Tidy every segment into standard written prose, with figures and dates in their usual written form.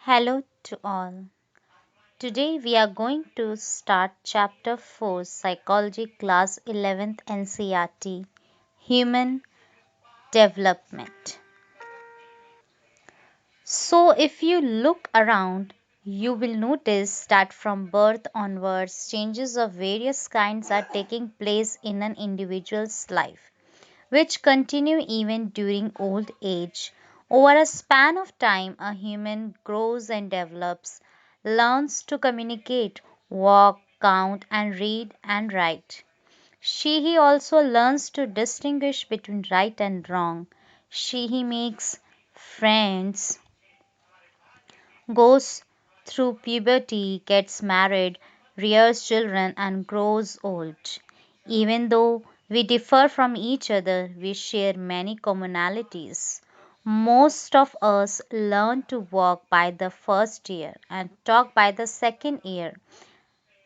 Hello to all. Today we are going to start Chapter 4 Psychology Class 11th NCERT Human Development. So, if you look around, you will notice that from birth onwards, changes of various kinds are taking place in an individual's life, which continue even during old age. Over a span of time, a human grows and develops, learns to communicate, walk, count, and read and write. He also learns to distinguish between right and wrong. He makes friends, goes through puberty, gets married, rears children, and grows old. Even though we differ from each other, we share many commonalities. Most of us learn to walk by the first year and talk by the second year.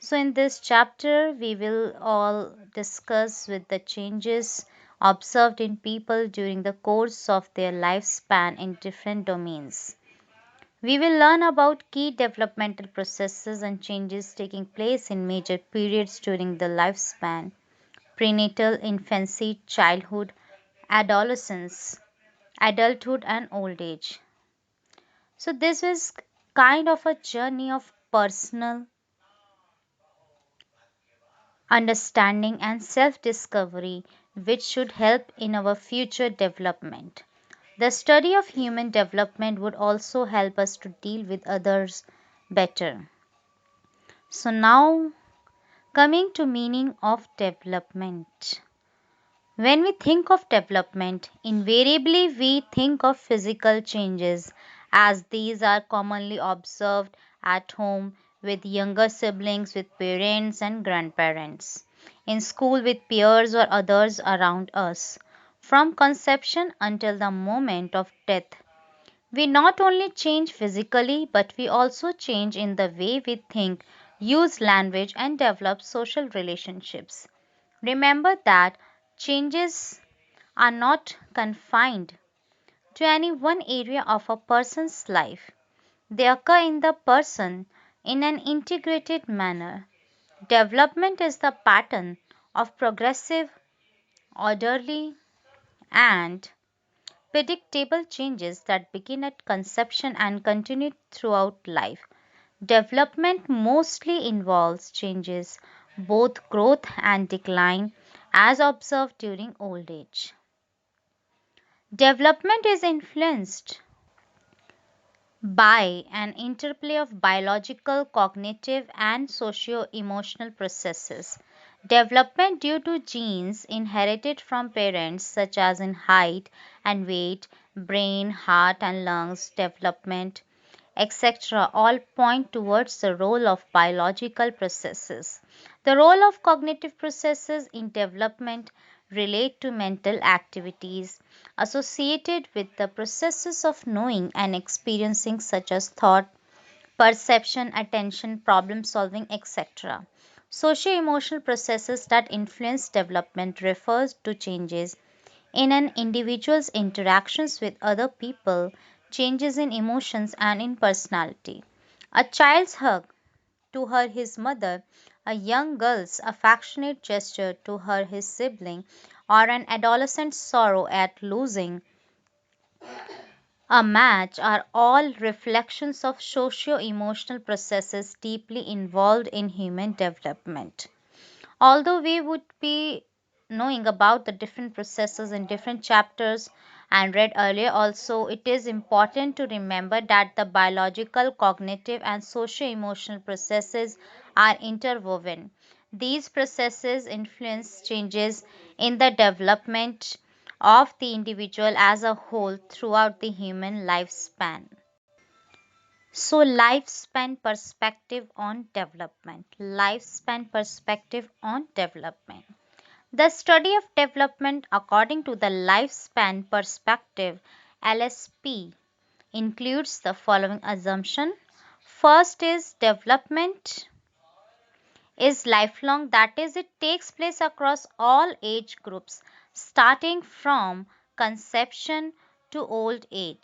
So, in this chapter, we will all discuss with the changes observed in people during the course of their lifespan in different domains. We will learn about key developmental processes and changes taking place in major periods during the lifespan: prenatal, infancy, childhood, adolescence, adulthood, and old age. So, this is kind of a journey of personal understanding and self discovery, which should help in our future development. The study of human development would also help us to deal with others better. So, now coming to meaning of development. When we think of development, invariably we think of physical changes as these are commonly observed at home with younger siblings, with parents and grandparents, in school with peers or others around us. From conception until the moment of death, we not only change physically, but we also change in the way we think, use language, and develop social relationships. Remember that changes are not confined to any one area of a person's life. They occur in the person in an integrated manner. Development is the pattern of progressive, orderly, and predictable changes that begin at conception and continue throughout life. Development mostly involves changes, both growth and decline, as observed during old age. Development is influenced by an interplay of biological, cognitive, and socio emotional processes. Development due to genes inherited from parents, such as in height and weight, brain, heart, and lungs development, etc., all point towards the role of biological processes. The role of cognitive processes in development relate to mental activities associated with the processes of knowing and experiencing, such as thought, perception, attention, problem solving, etc. Socio-emotional processes that influence development refers to changes in an individual's interactions with other people, changes in emotions and in personality. A child's hug to her his mother, a young girl's affectionate gesture to her his sibling, or an adolescent's sorrow at losing a match are all reflections of socio emotional processes deeply involved in human development. Although we would be knowing about the different processes in different chapters and read earlier also, it is important to remember that the biological, cognitive, and socio emotional processes are interwoven. These processes influence changes in the development of the individual as a whole throughout the human lifespan. So, lifespan perspective on development. Lifespan perspective on development. The study of development according to the lifespan perspective (LSP) includes the following assumption. First is development is lifelong, that is, it takes place across all age groups starting from conception to old age.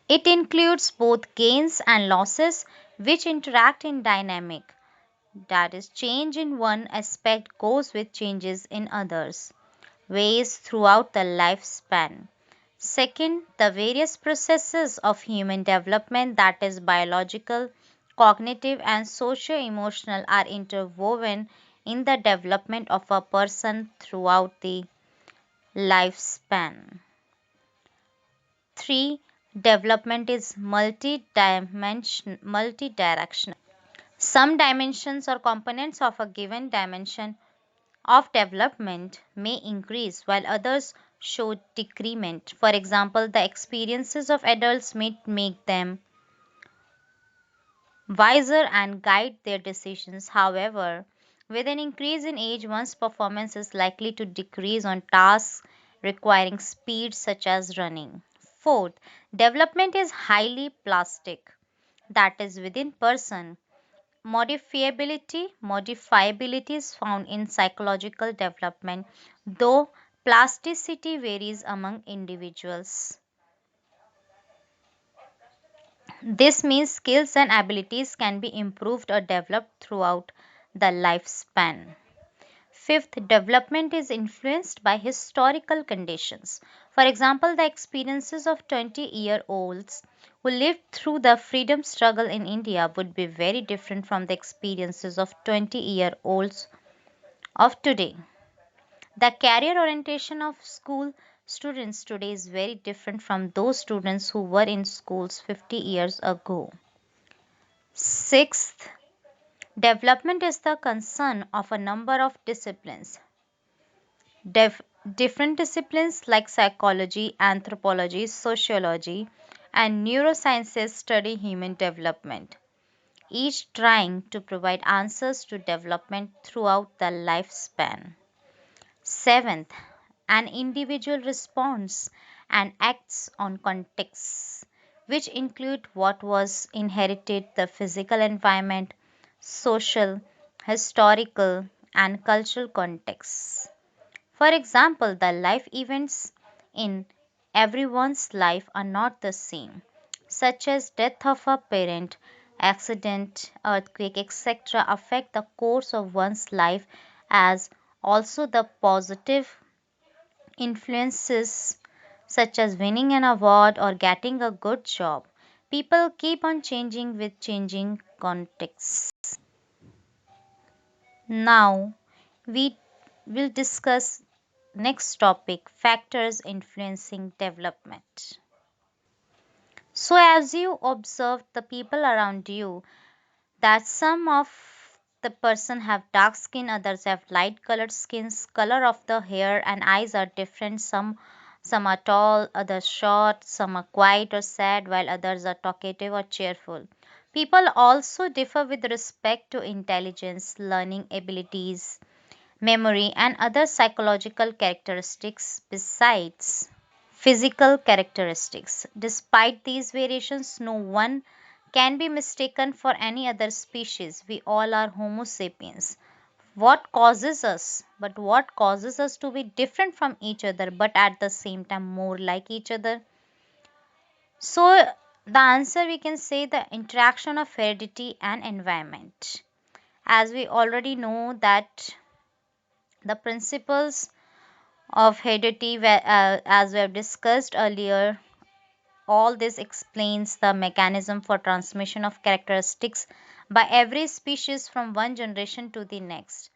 It includes both gains and losses which interact in dynamic. That is, change in one aspect goes with changes in others, ways throughout the lifespan. Second, the various processes of human development, that is, biological, cognitive, and socio emotional, are interwoven in the development of a person throughout the lifespan. 3. Development is multidirectional. Some dimensions or components of a given dimension of development may increase while others show decrement. For example, the experiences of adults may make them wiser and guide their decisions. However, with an increase in age, one's performance is likely to decrease on tasks requiring speed, such as running. Fourth, development is highly plastic, that is, within person. Modifiability is found in psychological development, though plasticity varies among individuals. This means skills and abilities can be improved or developed throughout the lifespan. Fifth, development is influenced by historical conditions. For example, the experiences of 20-year-olds who lived through the freedom struggle in India would be very different from the experiences of 20-year-olds of today. The career orientation of school students today is very different from those students who were in schools 50 years ago. Sixth, development is the concern of a number of disciplines. Def- Different disciplines like psychology, anthropology, sociology, and neurosciences study human development, each trying to provide answers to development throughout the lifespan. Seventh, an individual responds and acts on contexts, which include what was inherited, the physical environment, social, historical, and cultural contexts. For example, the life events in everyone's life are not the same, such as death of a parent, accident, earthquake, etc., affect the course of one's life as also the positive influences such as winning an award or getting a good job. People keep on changing with changing contexts. Now we will discuss next topic, factors influencing development. So as you observe the people around you, that some of the person have dark skin, others have light colored skins, color of the hair and eyes are different. Some are tall, others short, some are quiet or sad, while others are talkative or cheerful. People also differ with respect to intelligence, learning abilities, memory, and other psychological characteristics besides physical characteristics. Despite these variations, no one can be mistaken for any other species. We all are Homo sapiens. What causes us to be different from each other but at the same time more like each other? So, the answer we can say the interaction of heredity and environment. As we already know that the principles of heredity, as we have discussed earlier, all this explains the mechanism for transmission of characteristics by every species from one generation to the next.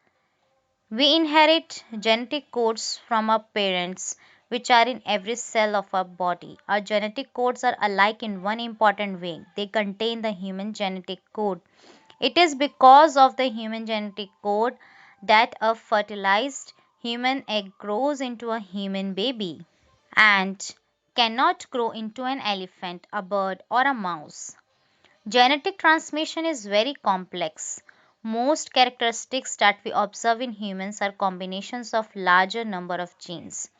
We inherit genetic codes from our parents, which are in every cell of our body. Our genetic codes are alike in one important way, they contain the human genetic code. It is because of the human genetic code that a fertilized human egg grows into a human baby and cannot grow into an elephant, a bird, or a mouse. Genetic transmission is very complex. Most characteristics that we observe in humans are combinations of larger number of genes.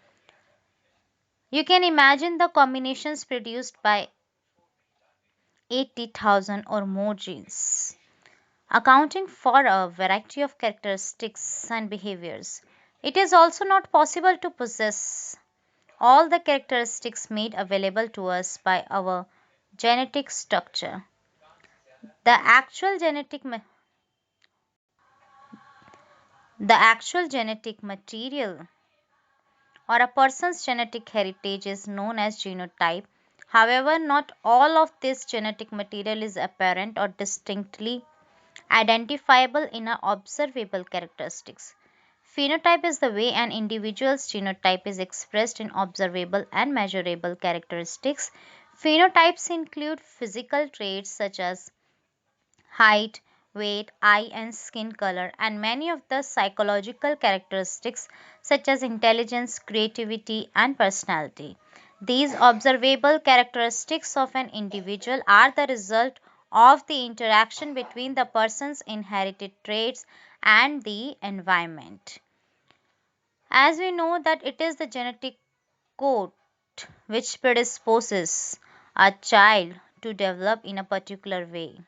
You can imagine the combinations produced by 80,000 or more genes, accounting for a variety of characteristics and behaviors. It is also not possible to possess all the characteristics made available to us by our Genetic structure. The actual genetic material or a person's genetic heritage is known as genotype. However, not all of this genetic material is apparent or distinctly identifiable in our observable characteristics. Phenotype is the way an individual's genotype is expressed in observable and measurable characteristics. Phenotypes include physical traits such as height, weight, eye and skin color, and many of the psychological characteristics such as intelligence, creativity, and personality. These observable characteristics of an individual are the result of the interaction between the person's inherited traits and the environment. As we know that it is the genetic code which predisposes a child to develop in a particular way.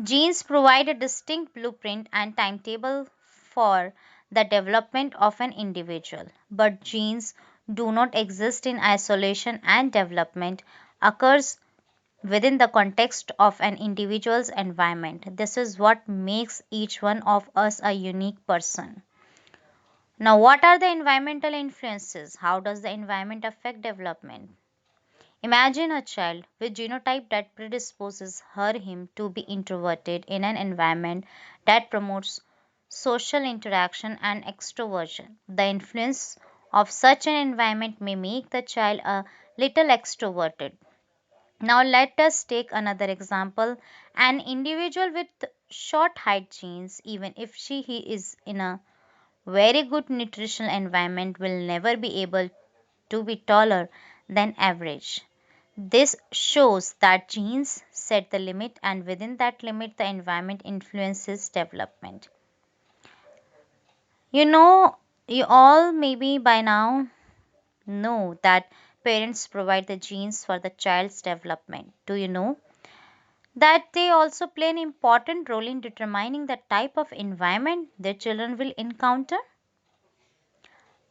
Genes provide a distinct blueprint and timetable for the development of an individual, but genes do not exist in isolation and development occurs within the context of an individual's environment. This is what makes each one of us a unique person. Now, what are the environmental influences? How does the environment affect development? Imagine a child with genotype that predisposes him to be introverted in an environment that promotes social interaction and extroversion. The influence of such an environment may make the child a little extroverted. Now let us take another example. An individual with short height genes, even if he is in a very good nutritional environment, will never be able to be taller than average. This shows that genes set the limit, and within that limit, the environment influences development. You know, you all maybe by now know that parents provide the genes for the child's development. Do you know that they also play an important role in determining the type of environment their children will encounter?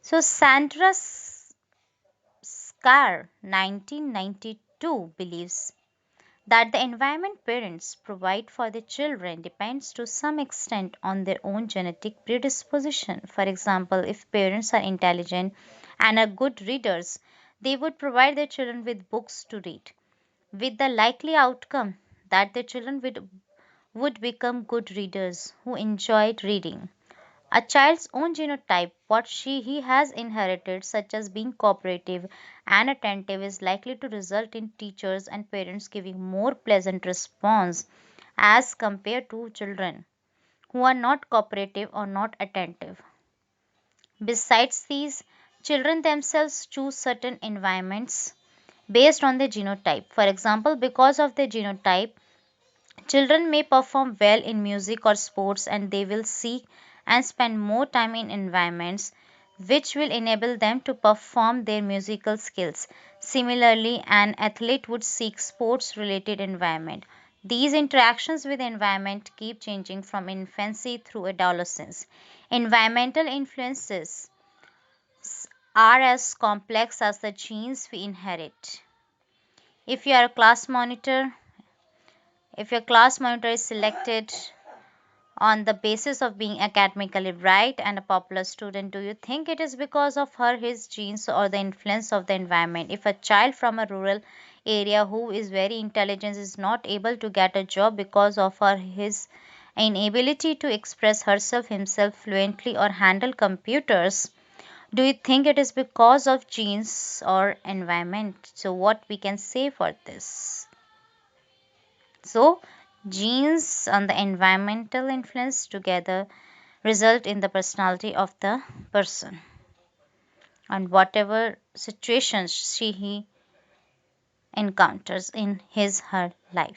So, Sandra Scar, 1992, believes that the environment parents provide for their children depends to some extent on their own genetic predisposition. For example, if parents are intelligent and are good readers, they would provide their children with books to read, with the likely outcome that their children would become good readers who enjoyed reading. A child's own genotype, what he has inherited, such as being cooperative and attentive, is likely to result in teachers and parents giving more pleasant response as compared to children who are not cooperative or not attentive. Besides these, children themselves choose certain environments based on their genotype. For example, because of their genotype, children may perform well in music or sports, and they will seek and spend more time in environments which will enable them to perform their musical skills. Similarly, an athlete would seek sports related environment. These interactions with environment keep changing from infancy through adolescence. Environmental influences are as complex as the genes we inherit. If you are a class monitor, if your class monitor is selected on the basis of being academically bright and a popular student, do you think it is because of his genes or the influence of the environment? If a child from a rural area who is very intelligent is not able to get a job because of his inability to express herself himself fluently or handle computers, do you think it is because of genes or environment? So what we can say for this? So, genes and the environmental influence together result in the personality of the person and whatever situations he encounters in his her life.